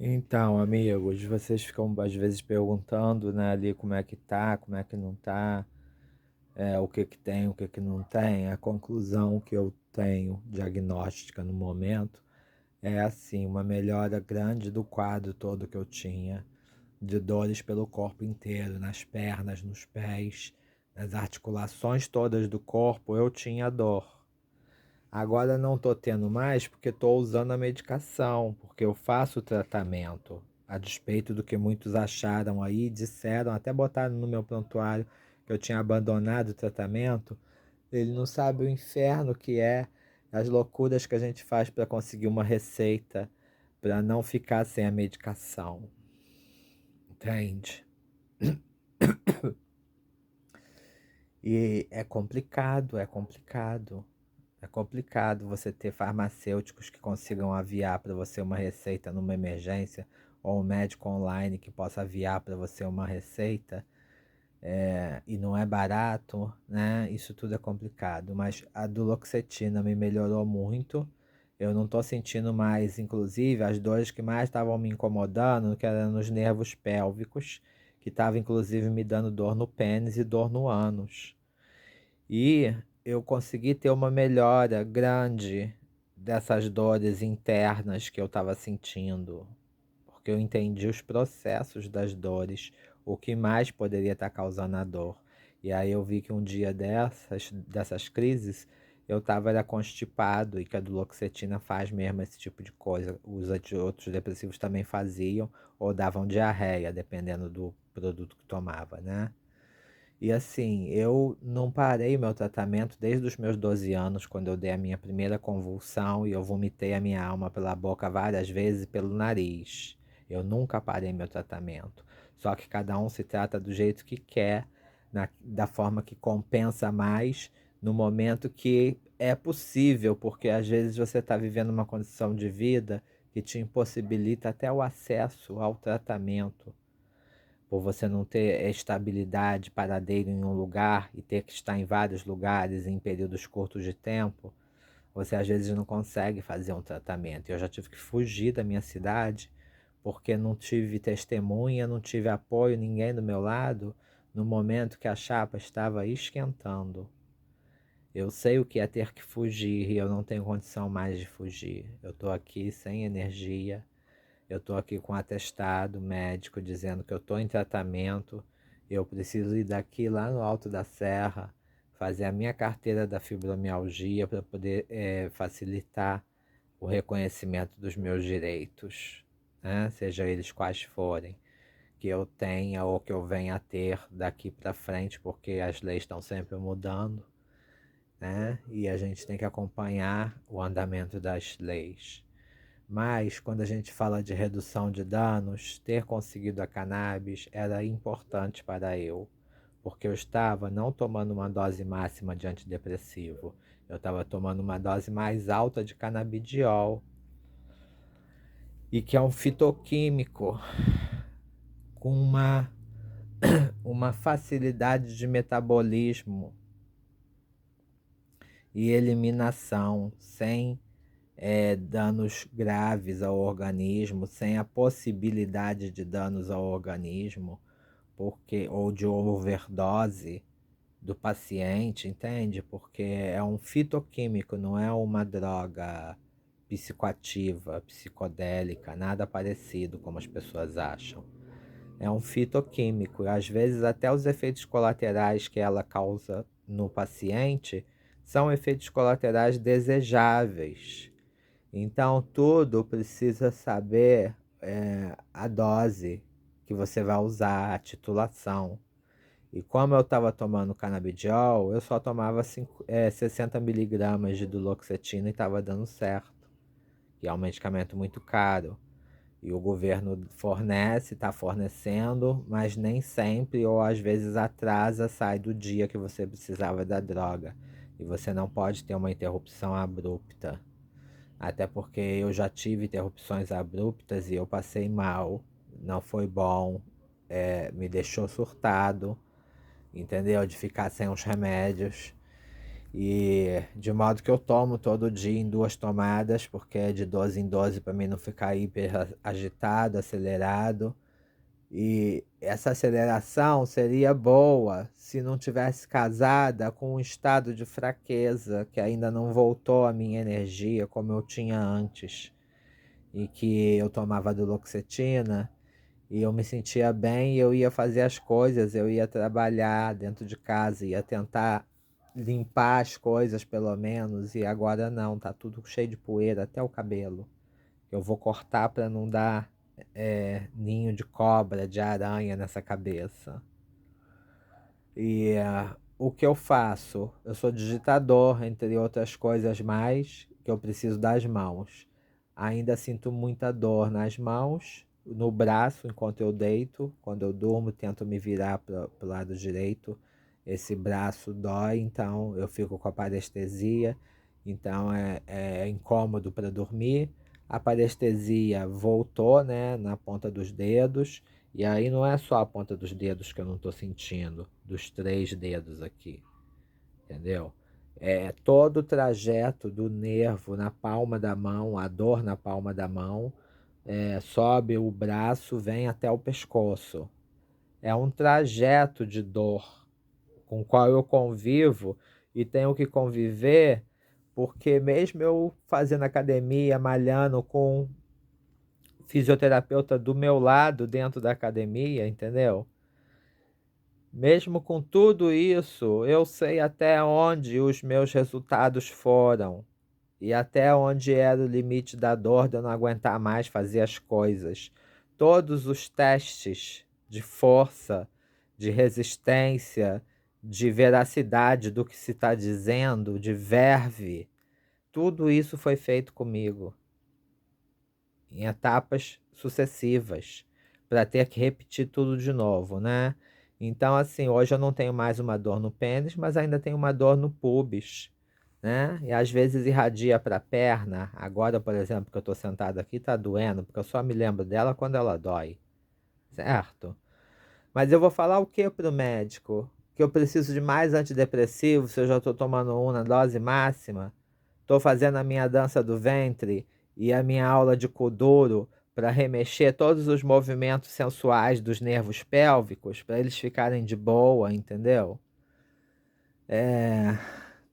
Então, amigos, vocês ficam às vezes perguntando, né, ali como é que tá, como é que não tá, o que que tem, o que que não tem. A conclusão que eu tenho diagnóstica no momento é assim, uma melhora grande do quadro todo que eu tinha, de dores pelo corpo inteiro, nas pernas, nos pés, nas articulações todas do corpo, eu tinha dor. Agora não tô tendo mais porque tô usando a medicação, porque eu faço o tratamento. A despeito do que muitos acharam aí, disseram, até botaram no meu prontuário que eu tinha abandonado o tratamento. Ele não sabe o inferno que é, as loucuras que a gente faz para conseguir uma receita, para não ficar sem a medicação. Entende? E é complicado, é complicado. É complicado você ter farmacêuticos que consigam aviar para você uma receita numa emergência, ou um médico online que possa aviar para você uma receita, e não é barato, né? Isso tudo é complicado. Mas a duloxetina me melhorou muito. Eu não estou sentindo mais, inclusive, as dores que mais estavam me incomodando, que eram nos nervos pélvicos, que estava inclusive me dando dor no pênis e dor no ânus. E eu consegui ter uma melhora grande dessas dores internas que eu estava sentindo, porque eu entendi os processos das dores, o que mais poderia estar causando a dor. E aí eu vi que um dia dessas crises, eu estava constipado e que a duloxetina faz mesmo esse tipo de coisa. Os outros depressivos também faziam ou davam diarreia, dependendo do produto que tomava, né? E assim, eu não parei meu tratamento desde os meus 12 anos, quando eu dei a minha primeira convulsão e eu vomitei a minha alma pela boca várias vezes e pelo nariz. Eu nunca parei meu tratamento. Só que cada um se trata do jeito que quer, da forma que compensa mais, no momento que é possível, porque às vezes você está vivendo uma condição de vida que te impossibilita até o acesso ao tratamento por você não ter estabilidade, paradeiro em um lugar e ter que estar em vários lugares em períodos curtos de tempo, você às vezes não consegue fazer um tratamento. Eu já tive que fugir da minha cidade porque não tive testemunha, não tive apoio, ninguém do meu lado no momento que a chapa estava esquentando. Eu sei o que é ter que fugir e eu não tenho condição mais de fugir. Eu estou aqui sem energia, eu estou aqui com um atestado médico dizendo que eu estou em tratamento. Eu preciso ir daqui lá no alto da serra, fazer a minha carteira da fibromialgia para poder facilitar o reconhecimento dos meus direitos, né? Seja eles quais forem, que eu tenha ou que eu venha a ter daqui para frente, porque as leis estão sempre mudando, né? E a gente tem que acompanhar o andamento das leis. Mas, quando a gente fala de redução de danos, ter conseguido a cannabis era importante para eu, porque eu estava não tomando uma dose máxima de antidepressivo, eu estava tomando uma dose mais alta de canabidiol, e que é um fitoquímico com uma facilidade de metabolismo e eliminação sem danos graves ao organismo, sem a possibilidade de danos ao organismo, porque ou de overdose do paciente, entende? Porque é um fitoquímico, não é uma droga psicoativa, psicodélica, nada parecido como as pessoas acham. É um fitoquímico, e às vezes até os efeitos colaterais que ela causa no paciente são efeitos colaterais desejáveis. Então, tudo precisa saber a dose que você vai usar, a titulação. E como eu estava tomando canabidiol, eu só tomava 60 miligramas de duloxetina e estava dando certo. E é um medicamento muito caro. E o governo fornece, está fornecendo, mas nem sempre, ou às vezes atrasa, sai do dia que você precisava da droga. E você não pode ter uma interrupção abrupta. Até porque eu já tive interrupções abruptas e eu passei mal, não foi bom, me deixou surtado, entendeu? De ficar sem os remédios. E de modo que eu tomo todo dia em 2 tomadas, porque é de 12 em 12 para mim não ficar hiper agitado, acelerado. E essa aceleração seria boa se não tivesse casada com um estado de fraqueza, que ainda não voltou a minha energia como eu tinha antes. E que eu tomava duloxetina e eu me sentia bem e eu ia fazer as coisas, eu ia trabalhar dentro de casa, ia tentar limpar as coisas pelo menos, e agora não, tá tudo cheio de poeira, até o cabelo. Eu vou cortar para não dar ninho de cobra, de aranha nessa cabeça. E o que eu faço? Eu sou digitador, entre outras coisas mais, que eu preciso das mãos. Ainda sinto muita dor nas mãos, no braço, enquanto eu deito. Quando eu durmo, tento me virar para o lado direito. Esse braço dói, então eu fico com a parestesia. Então é incômodo para dormir. A parestesia voltou, né, na ponta dos dedos. E aí não é só a ponta dos dedos que eu não estou sentindo, dos 3 dedos aqui, entendeu? É todo o trajeto do nervo na palma da mão, a dor na palma da mão, sobe o braço, vem até o pescoço. É um trajeto de dor com o qual eu convivo e tenho que conviver, porque mesmo eu fazendo academia, malhando com fisioterapeuta do meu lado dentro da academia, entendeu? Mesmo com tudo isso, eu sei até onde os meus resultados foram e até onde era o limite da dor de eu não aguentar mais fazer as coisas. Todos os testes de força, de resistência, de veracidade do que se está dizendo, de verve, tudo isso foi feito comigo em etapas sucessivas, para ter que repetir tudo de novo, né? Então, assim, hoje eu não tenho mais uma dor no pênis, mas ainda tenho uma dor no pubis, né? E às vezes irradia para a perna. Agora, por exemplo, que eu estou sentado aqui, tá doendo, porque eu só me lembro dela quando ela dói, certo? Mas eu vou falar o que para o médico? Que eu preciso de mais antidepressivo se eu já estou tomando um na dose máxima? Estou fazendo a minha dança do ventre e a minha aula de Kuduro para remexer todos os movimentos sensuais dos nervos pélvicos, para eles ficarem de boa, entendeu?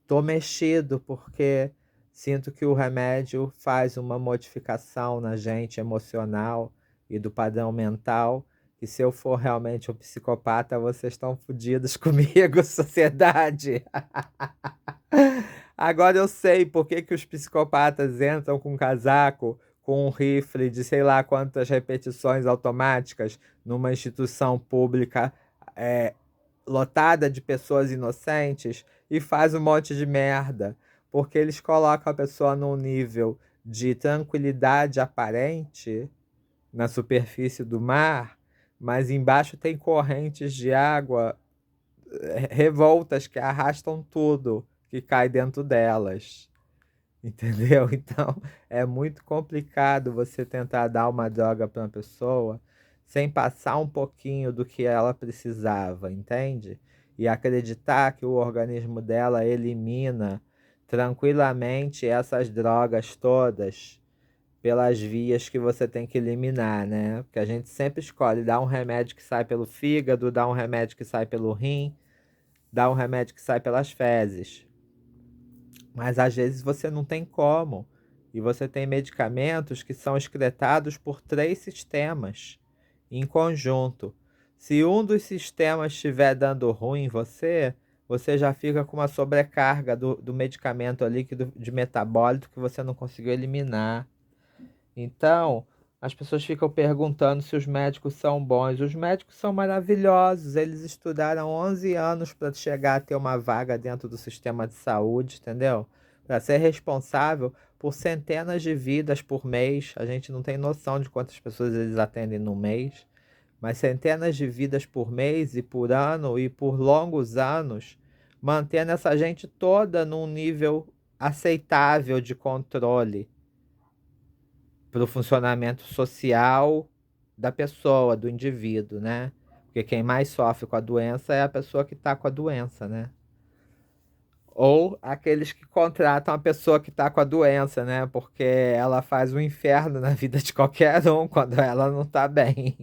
Tô mexido porque sinto que o remédio faz uma modificação na gente emocional e do padrão mental. E se eu for realmente um psicopata, vocês estão fodidos comigo, sociedade. Agora eu sei por que que os psicopatas entram com um casaco, com um rifle de sei lá quantas repetições automáticas numa instituição pública é, lotada de pessoas inocentes e faz um monte de merda. Porque eles colocam a pessoa num nível de tranquilidade aparente na superfície do mar, mas embaixo tem correntes de água revoltas que arrastam tudo que cai dentro delas. Entendeu? Então é muito complicado você tentar dar uma droga para uma pessoa sem passar um pouquinho do que ela precisava, entende? E acreditar que o organismo dela elimina tranquilamente essas drogas todas pelas vias que você tem que eliminar, né? Porque a gente sempre escolhe dar um remédio que sai pelo fígado, dar um remédio que sai pelo rim, dar um remédio que sai pelas fezes. Mas às vezes você não tem como. E você tem medicamentos que são excretados por 3 sistemas em conjunto. Se um dos sistemas estiver dando ruim em você, você já fica com uma sobrecarga do medicamento ali, de metabólito que você não conseguiu eliminar. Então, as pessoas ficam perguntando se os médicos são bons. Os médicos são maravilhosos. Eles estudaram 11 anos para chegar a ter uma vaga dentro do sistema de saúde, entendeu? Para ser responsável por centenas de vidas por mês. A gente não tem noção de quantas pessoas eles atendem no mês, mas centenas de vidas por mês e por ano e por longos anos, mantendo essa gente toda num nível aceitável de controle para o funcionamento social da pessoa, do indivíduo, né? Porque quem mais sofre com a doença é a pessoa que está com a doença, né? Ou aqueles que contratam a pessoa que está com a doença, né? Porque ela faz um inferno na vida de qualquer um quando ela não está bem.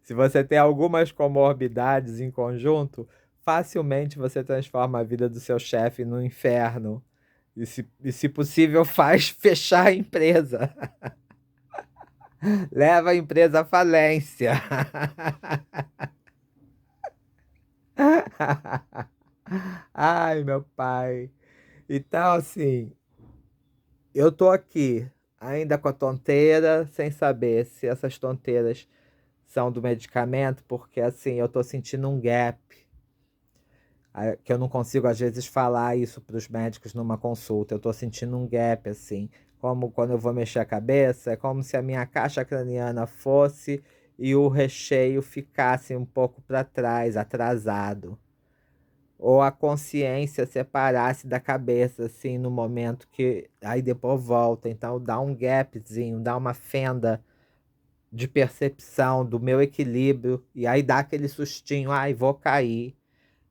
Se você tem algumas comorbidades em conjunto, facilmente você transforma a vida do seu chefe no inferno. E se possível, faz fechar a empresa. Leva a empresa à falência. Ai, meu pai. Então, assim, eu tô aqui ainda com a tonteira, sem saber se essas tonteiras são do medicamento, porque assim, eu tô sentindo um gap, que eu não consigo às vezes falar isso para os médicos numa consulta. Eu tô sentindo um gap assim, como quando eu vou mexer a cabeça, é como se a minha caixa craniana fosse e o recheio ficasse um pouco para trás, atrasado. Ou a consciência separasse da cabeça, assim, no momento que aí depois volta. Então dá um gapzinho, dá uma fenda de percepção do meu equilíbrio, e aí dá aquele sustinho, ai, vou cair.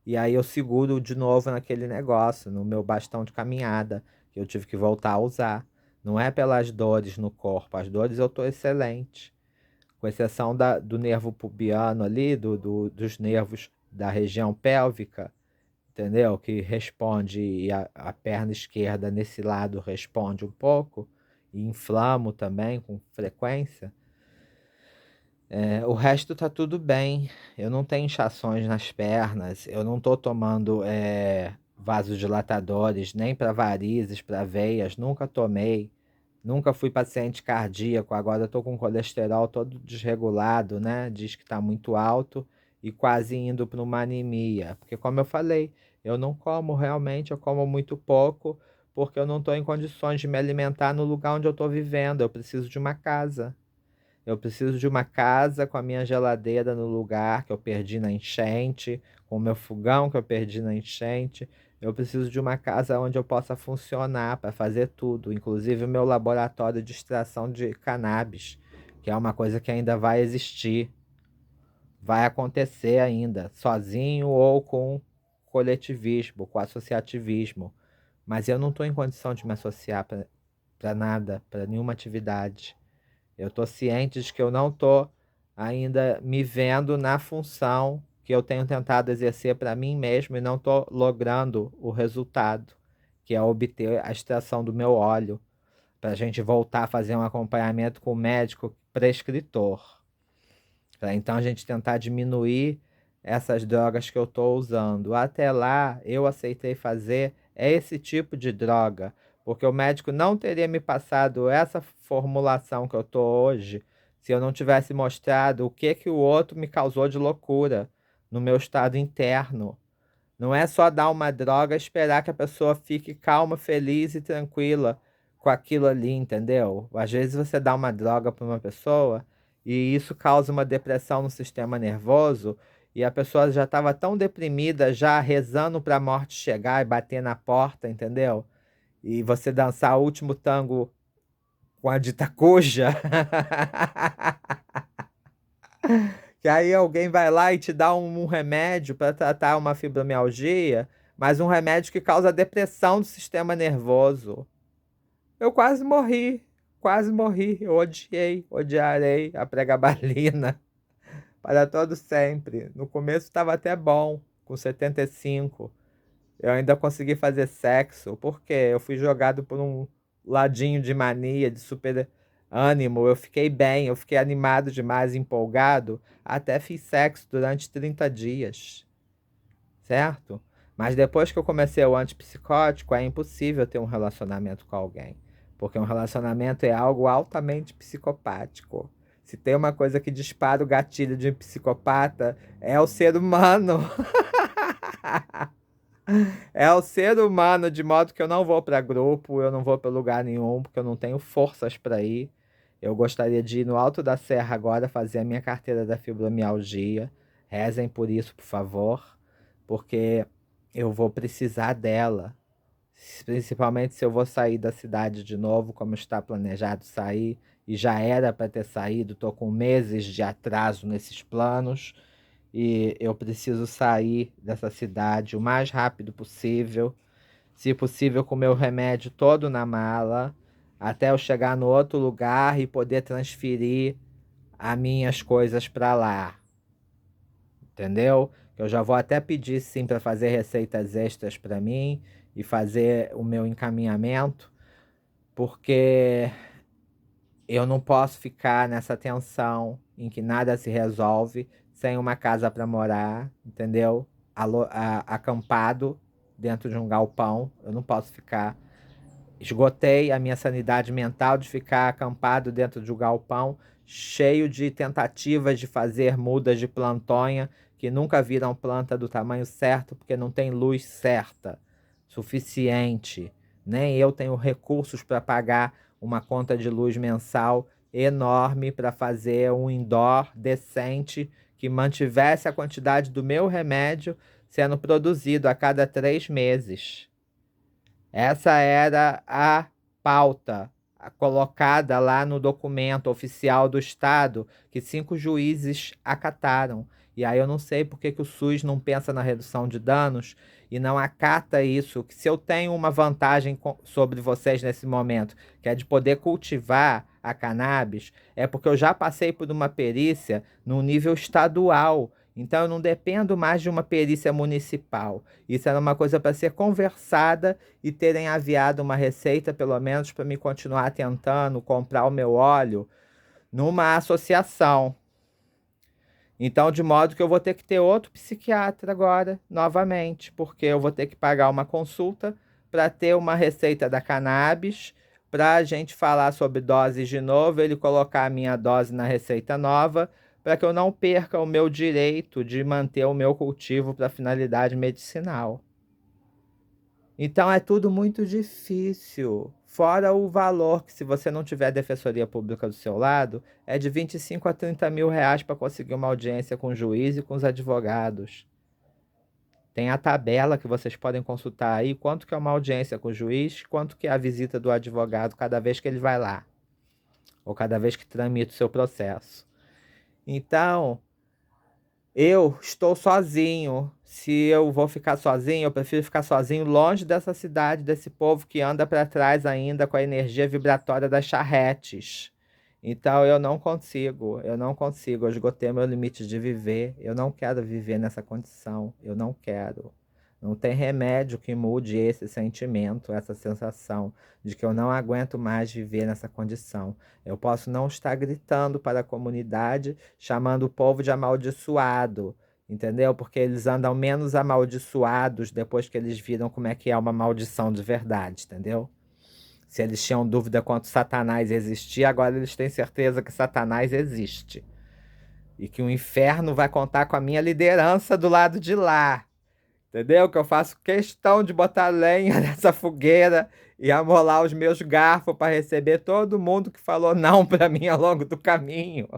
E aí eu seguro de novo naquele negócio, no meu bastão de caminhada, que eu tive que voltar a usar. Não é pelas dores no corpo, as dores eu tô excelente. Com exceção do nervo pubiano ali, dos nervos da região pélvica, entendeu? Que responde, e a perna esquerda nesse lado responde um pouco, e inflamo também com frequência. O resto tá tudo bem. Eu não tenho inchações nas pernas, eu não tô tomando vasodilatadores, nem para varizes, para veias, nunca tomei. Nunca fui paciente cardíaco, agora eu tô com colesterol todo desregulado, né? Diz que tá muito alto e quase indo para uma anemia. Porque como eu falei, eu não como realmente, eu como muito pouco, porque eu não estou em condições de me alimentar no lugar onde eu estou vivendo. Eu preciso de uma casa. Eu preciso de uma casa com a minha geladeira no lugar que eu perdi na enchente, com o meu fogão que eu perdi na enchente. Eu preciso de uma casa onde eu possa funcionar para fazer tudo, inclusive o meu laboratório de extração de cannabis, que é uma coisa que ainda vai existir, vai acontecer ainda, sozinho ou com coletivismo, com associativismo. Mas eu não estou em condição de me associar para nada, para nenhuma atividade. Eu estou ciente de que eu não estou ainda me vendo na função que eu tenho tentado exercer para mim mesmo e não estou logrando o resultado, que é obter a extração do meu óleo, para a gente voltar a fazer um acompanhamento com o médico prescritor. Para então a gente tentar diminuir essas drogas que eu estou usando. Até lá, eu aceitei fazer esse tipo de droga, porque o médico não teria me passado essa formulação que eu estou hoje se eu não tivesse mostrado o que que o outro me causou de loucura no meu estado interno. Não é só dar uma droga e esperar que a pessoa fique calma, feliz e tranquila com aquilo ali, entendeu? Às vezes você dá uma droga para uma pessoa e isso causa uma depressão no sistema nervoso, e a pessoa já estava tão deprimida, já rezando para a morte chegar e bater na porta, entendeu? E você dançar o último tango com a dita cuja. Que aí alguém vai lá e te dá um remédio para tratar uma fibromialgia, mas um remédio que causa depressão do sistema nervoso. Eu quase morri. Eu odiei, odiarei a pregabalina para todo sempre. No começo estava até bom, com 75. Eu ainda consegui fazer sexo, porque eu fui jogado por um ladinho de mania, de super ânimo. Eu fiquei bem, eu fiquei animado demais, empolgado. Até fiz sexo durante 30 dias, certo? Mas depois que eu comecei o antipsicótico, é impossível ter um relacionamento com alguém. Porque um relacionamento é algo altamente psicopático. Se tem uma coisa que dispara o gatilho de um psicopata, é o ser humano. É o ser humano, de modo que eu não vou para grupo, eu não vou para lugar nenhum, porque eu não tenho forças para ir. Eu gostaria de ir no Alto da Serra agora fazer a minha carteira da fibromialgia. Rezem por isso, por favor, porque eu vou precisar dela. Principalmente se eu vou sair da cidade de novo, como está planejado sair, e já era para ter saído, estou com meses de atraso nesses planos. e eu preciso sair dessa cidade o mais rápido possível. Se possível, com o meu remédio todo na mala, até eu chegar no outro lugar e poder transferir as minhas coisas para lá. Entendeu? Eu já vou até pedir sim para fazer receitas extras para mim e fazer o meu encaminhamento, porque eu não posso ficar nessa tensão em que nada se resolve sem uma casa para morar, entendeu? Acampado dentro de um galpão. Eu não posso ficar. Esgotei a minha sanidade mental de ficar acampado dentro de um galpão, cheio de tentativas de fazer mudas de plantonha que nunca viram planta do tamanho certo, porque não tem luz certa, suficiente. Nem eu tenho recursos para pagar uma conta de luz mensal enorme para fazer um indoor decente que mantivesse a quantidade do meu remédio sendo produzido a cada 3 meses. Essa era a pauta colocada lá no documento oficial do Estado que 5 juízes acataram. E aí eu não sei por que o SUS não pensa na redução de danos e não acata isso, que se eu tenho uma vantagem sobre vocês nesse momento, que é de poder cultivar a cannabis, é porque eu já passei por uma perícia no nível estadual. Então eu não dependo mais de uma perícia municipal. Isso era uma coisa para ser conversada e terem aviado uma receita, pelo menos, para me continuar tentando comprar o meu óleo numa associação. Então, de modo que eu vou ter que ter outro psiquiatra agora, novamente, porque eu vou ter que pagar uma consulta para ter uma receita da cannabis, para a gente falar sobre doses de novo, ele colocar a minha dose na receita nova, para que eu não perca o meu direito de manter o meu cultivo para finalidade medicinal. Então é tudo muito difícil. Fora o valor que, se você não tiver defensoria pública do seu lado, é de 25 a 30 mil reais para conseguir uma audiência com o juiz e com os advogados. Tem a tabela que vocês podem consultar aí, quanto que é uma audiência com o juiz, quanto que é a visita do advogado cada vez que ele vai lá, ou cada vez que tramita o seu processo. Então, eu estou sozinho. Se eu vou ficar sozinho, eu prefiro ficar sozinho longe dessa cidade, desse povo que anda para trás ainda com a energia vibratória das charretes. Então eu não consigo, eu esgotei meu limite de viver, eu não quero viver nessa condição, eu não quero. Não tem remédio que mude esse sentimento, essa sensação de que eu não aguento mais viver nessa condição. Eu posso não estar gritando para a comunidade, chamando o povo de amaldiçoado, entendeu? Porque eles andam menos amaldiçoados depois que eles viram como é que é uma maldição de verdade, entendeu? Se eles tinham dúvida quanto Satanás existia, agora eles têm certeza que Satanás existe. E que o inferno vai contar com a minha liderança do lado de lá. Entendeu? Que eu faço questão de botar lenha nessa fogueira e amolar os meus garfos para receber todo mundo que falou não para mim ao longo do caminho.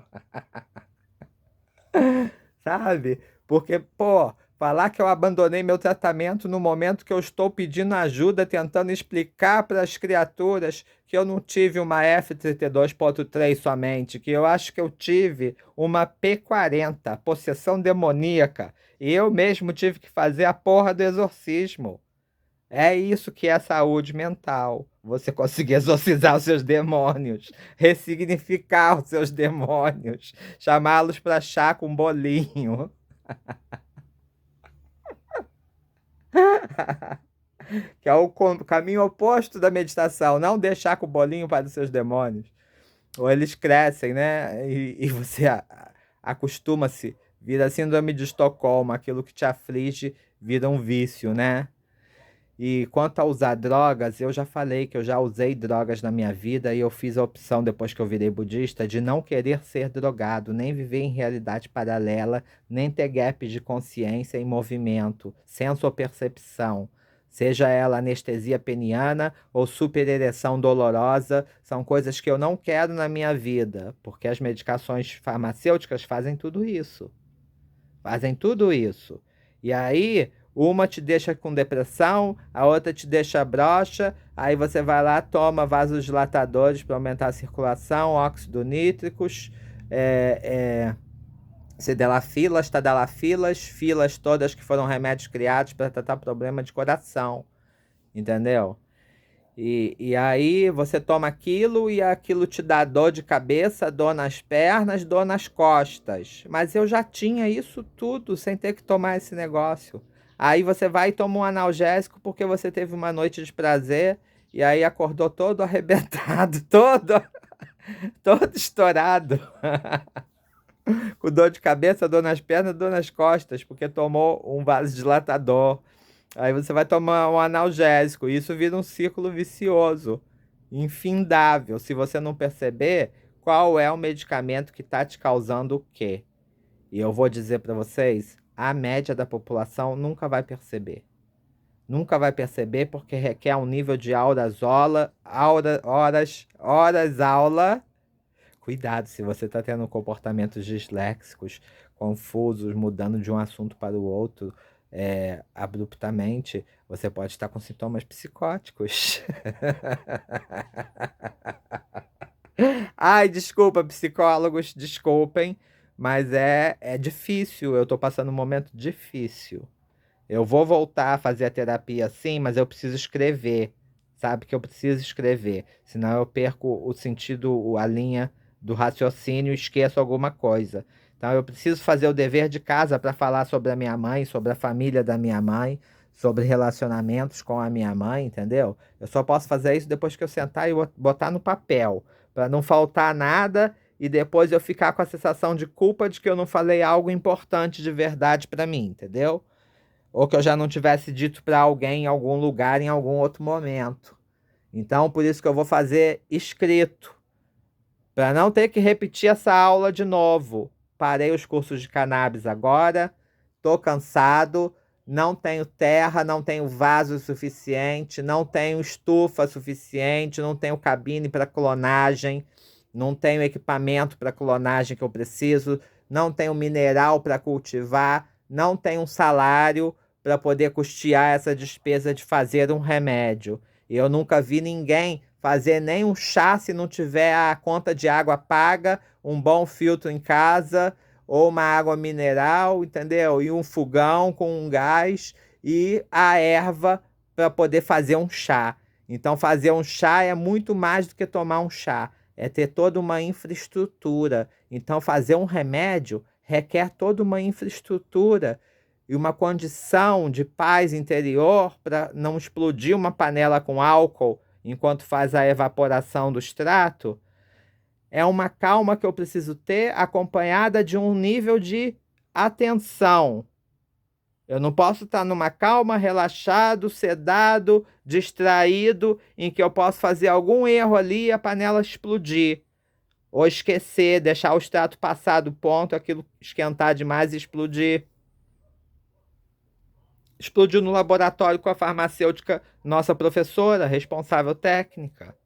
Sabe? Porque, pô, falar que eu abandonei meu tratamento no momento que eu estou pedindo ajuda, tentando explicar para as criaturas que eu não tive uma F32.3 somente, que eu acho que eu tive uma P40, possessão demoníaca, e eu mesmo tive que fazer a porra do exorcismo. É isso que é saúde mental. Você conseguir exorcizar os seus demônios, ressignificar os seus demônios, chamá-los para chá com bolinho. Que é o caminho oposto da meditação, não deixar com o bolinho para os seus demônios. Ou eles crescem, né? E você acostuma-se, vira síndrome de Estocolmo, aquilo que te aflige vira um vício, né? E quanto a usar drogas, eu já falei que eu já usei drogas na minha vida e eu fiz a opção, depois que eu virei budista, de não querer ser drogado, nem viver em realidade paralela, nem ter gaps de consciência em movimento, sensopercepção. Seja ela anestesia peniana ou superereção dolorosa, são coisas que eu não quero na minha vida, porque as medicações farmacêuticas fazem tudo isso. Fazem tudo isso. E aí, uma te deixa com depressão, a outra te deixa broxa, aí você vai lá, toma vasodilatadores para aumentar a circulação, óxido nítricos, Sildenafilas, tadalafilas, filas todas que foram remédios criados para tratar problema de coração, entendeu? E aí você toma aquilo e aquilo te dá dor de cabeça, dor nas pernas, dor nas costas. Mas eu já tinha isso tudo sem ter que tomar esse negócio. Aí você vai e toma um analgésico porque você teve uma noite de prazer e aí acordou todo arrebentado, todo estourado, com dor de cabeça, dor nas pernas, dor nas costas, porque tomou um vasodilatador. Aí você vai tomar um analgésico, e isso vira um círculo vicioso, infindável. Se você não perceber qual é o medicamento que está te causando o quê. E eu vou dizer para vocês, a média da população nunca vai perceber. Nunca vai perceber porque requer um nível de horas aula. Cuidado se você está tendo comportamentos disléxicos, confusos, mudando de um assunto para o outro abruptamente, você pode estar com sintomas psicóticos. Ai, desculpa, psicólogos, desculpem, mas é difícil. Eu estou passando um momento difícil. Eu vou voltar a fazer a terapia sim, mas eu preciso escrever. Sabe que eu preciso escrever. Senão eu perco o sentido, a linha do raciocínio e esqueço alguma coisa. Então eu preciso fazer o dever de casa para falar sobre a minha mãe, sobre a família da minha mãe, sobre relacionamentos com a minha mãe, entendeu? Eu só posso fazer isso depois que eu sentar e botar no papel, para não faltar nada e depois eu ficar com a sensação de culpa de que eu não falei algo importante de verdade para mim, entendeu? Ou que eu já não tivesse dito para alguém em algum lugar, em algum outro momento. Então, por isso que eu vou fazer escrito, para não ter que repetir essa aula de novo. Parei os cursos de cannabis agora, estou cansado, não tenho terra, não tenho vaso suficiente, não tenho estufa suficiente, não tenho cabine para clonagem, não tenho equipamento para clonagem que eu preciso, não tenho mineral para cultivar, não tenho um salário para poder custear essa despesa de fazer um remédio. E eu nunca vi ninguém fazer nem um chá se não tiver a conta de água paga, um bom filtro em casa, ou uma água mineral, entendeu? E um fogão com um gás e a erva para poder fazer um chá. Então, fazer um chá é muito mais do que tomar um chá, é ter toda uma infraestrutura. Então, fazer um remédio requer toda uma infraestrutura e uma condição de paz interior para não explodir uma panela com álcool enquanto faz a evaporação do extrato. É uma calma que eu preciso ter acompanhada de um nível de atenção. Eu não posso estar numa calma, relaxado, sedado, distraído, em que eu posso fazer algum erro ali e a panela explodir. Ou esquecer, deixar o extrato passar do ponto, aquilo esquentar demais e explodir. Explodiu no laboratório com a farmacêutica, nossa professora, responsável técnica.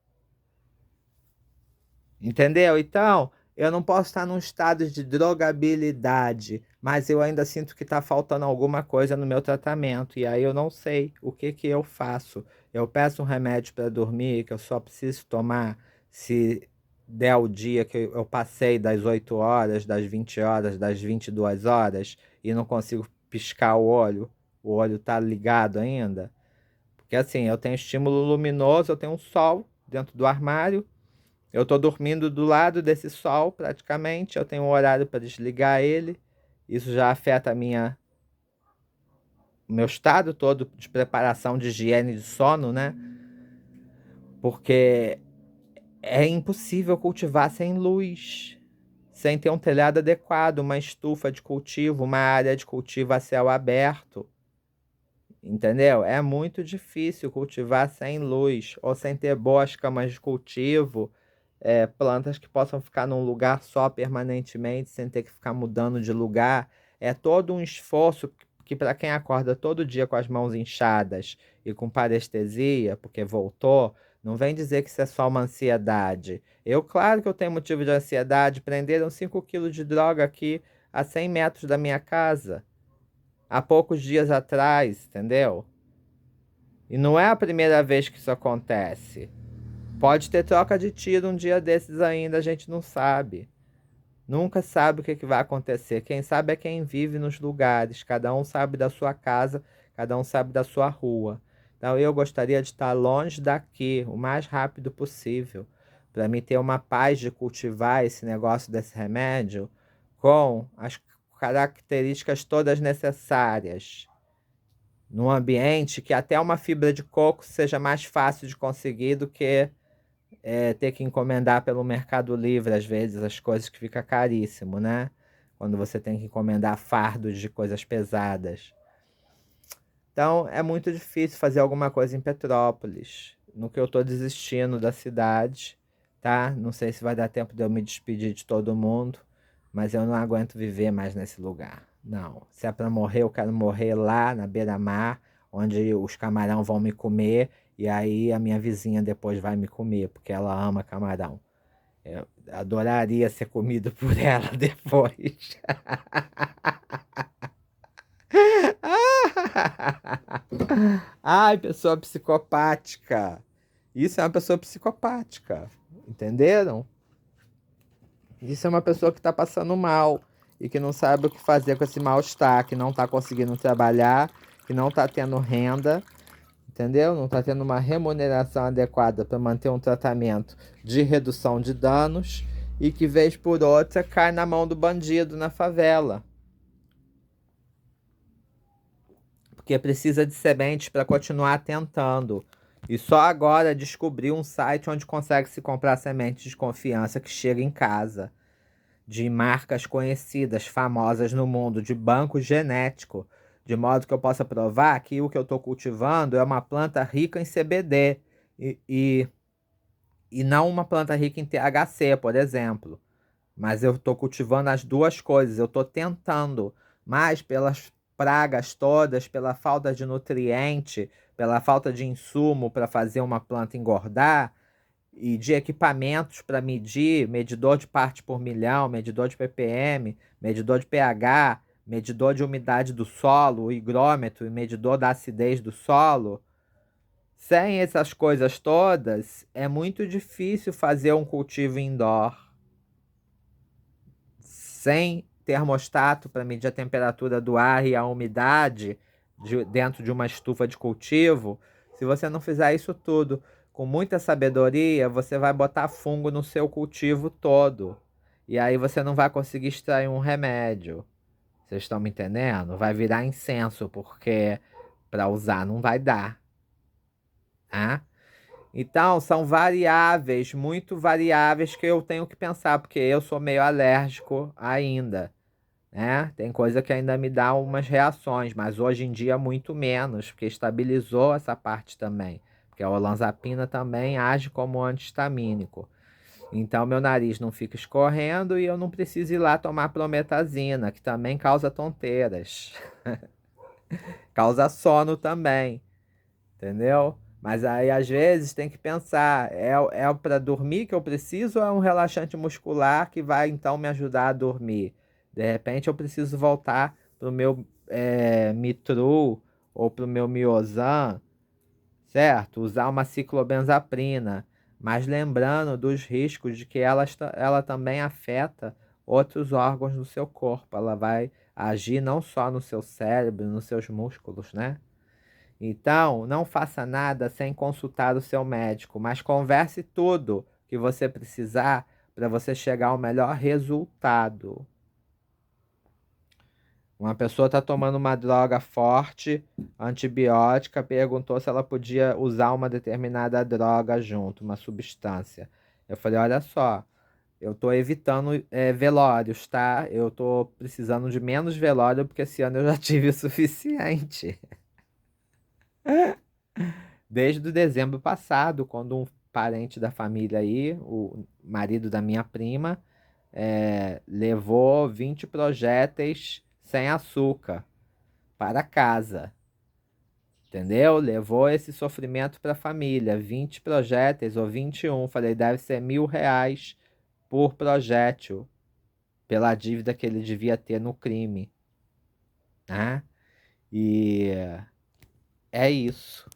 Entendeu? Então, eu não posso estar num estado de drogabilidade, mas eu ainda sinto que está faltando alguma coisa no meu tratamento. E aí eu não sei o que que eu faço. Eu peço um remédio para dormir, que eu só preciso tomar se der o dia que eu passei das 8 horas, das 20 horas, das 22 horas e não consigo piscar o olho está ligado ainda. Porque assim, eu tenho estímulo luminoso, eu tenho um sol dentro do armário. Eu estou dormindo do lado desse sol, praticamente. Eu tenho um horário para desligar ele. Isso já afeta o meu estado todo de preparação de higiene de sono, né? Porque é impossível cultivar sem luz, sem ter um telhado adequado, uma estufa de cultivo, uma área de cultivo a céu aberto. Entendeu? É muito difícil cultivar sem luz ou sem ter boas camas de cultivo, plantas que possam ficar num lugar só permanentemente, sem ter que ficar mudando de lugar. É todo um esforço que para quem acorda todo dia com as mãos inchadas e com parestesia, porque voltou, não vem dizer que isso é só uma ansiedade. Claro que eu tenho motivo de ansiedade. Prenderam 5 quilos de droga aqui a 100 metros da minha casa há poucos dias atrás, entendeu? E não é a primeira vez que isso acontece. Pode ter troca de tiro um dia desses ainda, a gente não sabe. Nunca sabe o que vai acontecer. Quem sabe é quem vive nos lugares. Cada um sabe da sua casa, cada um sabe da sua rua. Então eu gostaria de estar longe daqui o mais rápido possível, para me ter uma paz de cultivar esse negócio desse remédio com as características todas necessárias, num ambiente que até uma fibra de coco seja mais fácil de conseguir do que ter que encomendar pelo Mercado Livre, às vezes, as coisas que fica caríssimo, né? Quando você tem que encomendar fardos de coisas pesadas. Então, é muito difícil fazer alguma coisa em Petrópolis. No que eu tô desistindo da cidade, tá? Não sei se vai dar tempo de eu me despedir de todo mundo, mas eu não aguento viver mais nesse lugar. Não. Se é para morrer, eu quero morrer lá na beira-mar, onde os camarão vão me comer e aí a minha vizinha depois vai me comer, porque ela ama camarão. Eu adoraria ser comido por ela depois. Ai, pessoa psicopática. Isso é uma pessoa psicopática. Entenderam? Isso é uma pessoa que está passando mal e que não sabe o que fazer com esse mal-estar, que não está conseguindo trabalhar, que não está tendo renda, entendeu? Não está tendo uma remuneração adequada para manter um tratamento de redução de danos e que, vez por outra, cai na mão do bandido na favela. Porque precisa de sementes para continuar tentando. E só agora descobri um site onde consegue se comprar sementes de confiança que chega em casa, de marcas conhecidas, famosas no mundo, de banco genético, de modo que eu possa provar que o que eu estou cultivando é uma planta rica em CBD e não uma planta rica em THC, por exemplo. Mas eu estou cultivando as duas coisas, eu estou tentando, mas pelas pragas todas, pela falta de nutriente, pela falta de insumo para fazer uma planta engordar e de equipamentos para medir, medidor de parte por milhão, medidor de ppm, medidor de pH, medidor de umidade do solo, higrômetro e medidor da acidez do solo. Sem essas coisas todas, é muito difícil fazer um cultivo indoor. Sem termostato para medir a temperatura do ar e a umidade dentro de uma estufa de cultivo, se você não fizer isso tudo com muita sabedoria, você vai botar fungo no seu cultivo todo. E aí você não vai conseguir extrair um remédio. Vocês estão me entendendo? Vai virar incenso, porque para usar não vai dar. Tá? Então, são variáveis, muito variáveis que eu tenho que pensar, porque eu sou meio alérgico ainda, né? Tem coisa que ainda me dá umas reações, mas hoje em dia muito menos, porque estabilizou essa parte também. Porque a olanzapina também age como antihistamínico. Então, meu nariz não fica escorrendo e eu não preciso ir lá tomar prometazina, que também causa tonteiras. Causa sono também. Entendeu? Mas aí, às vezes, tem que pensar: é para dormir que eu preciso ou é um relaxante muscular que vai então me ajudar a dormir? De repente, eu preciso voltar pro meu Mitru ou pro meu Miozan, certo? Usar uma ciclobenzaprina, mas lembrando dos riscos de que ela também afeta outros órgãos do seu corpo. Ela vai agir não só no seu cérebro, nos seus músculos, né? Então, não faça nada sem consultar o seu médico, mas converse tudo que você precisar para você chegar ao melhor resultado. Uma pessoa está tomando uma droga forte, antibiótica, perguntou se ela podia usar uma determinada droga junto, uma substância. Eu falei: olha só, eu estou evitando velórios, tá? Eu estou precisando de menos velório porque esse ano eu já tive o suficiente. Desde o dezembro passado, quando um parente da família aí, o marido da minha prima, levou 20 projéteis sem açúcar para casa. Entendeu? Levou esse sofrimento para a família. 20 projéteis ou 21. Falei: deve ser R$ 1.000 por projétil, pela dívida que ele devia ter no crime. Né? E é isso.